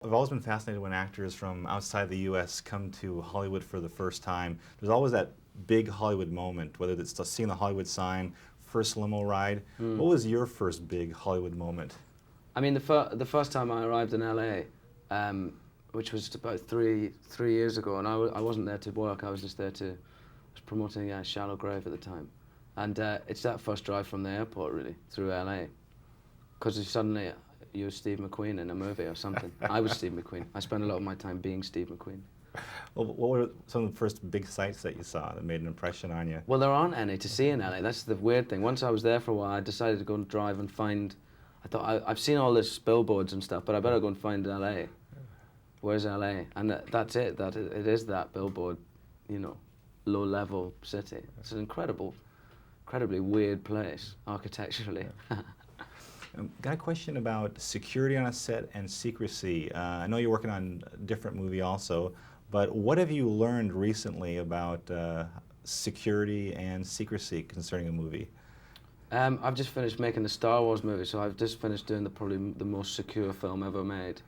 I've always been fascinated when actors from outside the U.S. come to Hollywood for the first time. There's always that big Hollywood moment, whether it's just seeing the Hollywood sign, first limo ride. What was your first big Hollywood moment? I mean, the first time I arrived in LA, which was about three years ago, and I wasn't there to work. I was just there to was promoting Shallow Grave at the time, and it's that first drive from the airport really through LA, because suddenly you're Steve McQueen in a movie or something. I was Steve McQueen. I spent a lot of my time being Steve McQueen. Well, what were some of the first big sights that you saw that made an impression on you? Well, there aren't any to see in LA. That's the weird thing. Once I was there for a while, I decided to go and drive and find. I thought I've seen all this billboards and stuff, but I better go and find LA. Where's LA? And that's it. It is that billboard, you know, low-level city. It's an incredibly weird place architecturally. Got a question about security on a set and secrecy. I know you're working on a different movie also, but what have you learned recently about security and secrecy concerning a movie? I've just finished making the Star Wars movie, so I've just finished doing probably the most secure film ever made.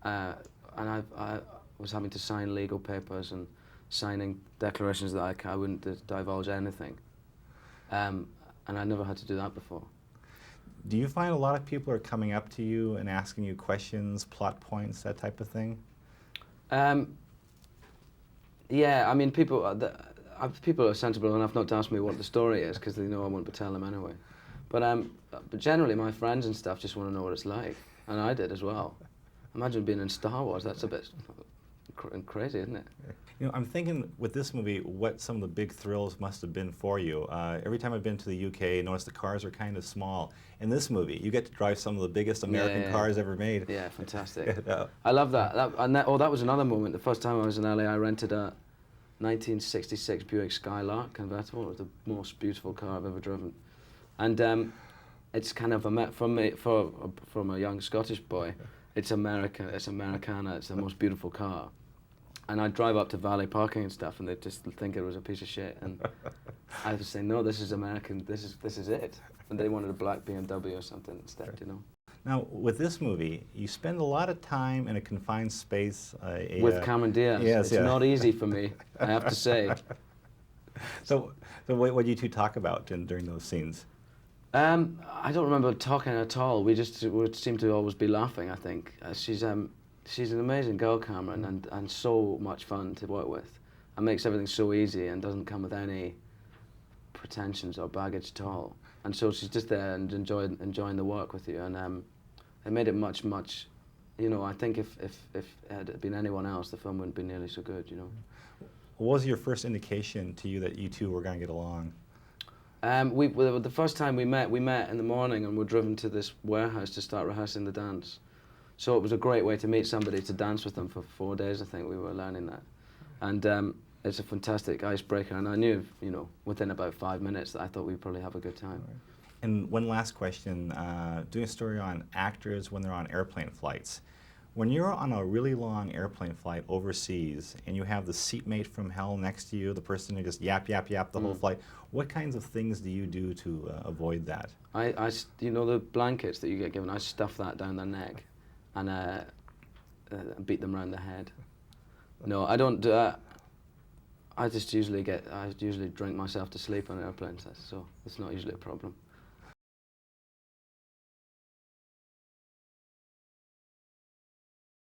And I was having to sign legal papers and signing declarations that I wouldn't divulge anything. And I never had to do that before. Do you find a lot of people are coming up to you and asking you questions, plot points, that type of thing? Yeah, I mean, people are sensible enough not to ask me what the story is because they know I won't be telling them anyway. But generally, my friends and stuff just want to know what it's like, and I did as well. Imagine being in Star Wars. That's a bit crazy, isn't it? You know, I'm thinking with this movie, what some of the big thrills must have been for you. Every time I've been to the UK, I notice the cars are kind of small. In this movie, you get to drive some of the biggest American cars ever made. Yeah, fantastic. I love that. That was another moment. The first time I was in LA, I rented a 1966 Buick Skylark convertible. It was the most beautiful car I've ever driven. And it's kind of from a young Scottish boy, it's America, it's Americana, it's the most beautiful car. And I'd drive up to valet parking and stuff, and they'd just think it was a piece of shit. And I would say, no, this is American, this is it. And they wanted a black BMW or something instead, you know. Now, with this movie, you spend a lot of time in a confined space. With Cameron Diaz. Yes, it's not easy for me, I have to say. So what do you two talk about during those scenes? I don't remember talking at all. We just would seem to always be laughing, I think. She's an amazing girl, Cameron, and so much fun to work with. And makes everything so easy and doesn't come with any pretensions or baggage at all. And so she's just there and enjoying the work with you. And it made it much, you know, I think if it had been anyone else, the film wouldn't be nearly so good, you know. What was your first indication to you that you two were going to get along? The first time we met in the morning and we're driven to this warehouse to start rehearsing the dance. So it was a great way to meet somebody to dance with them for 4 days, I think we were learning that. And it's a fantastic icebreaker, and I knew, you know, within about 5 minutes that I thought we'd probably have a good time. And one last question, doing a story on actors when they're on airplane flights. When you're on a really long airplane flight overseas and you have the seatmate from hell next to you, the person who just yap, yap, yap the whole flight, what kinds of things do you do to avoid that? You know the blankets that you get given, I stuff that down their neck and beat them around the head. No, I don't do that. I usually drink myself to sleep on airplanes, so it's not usually a problem.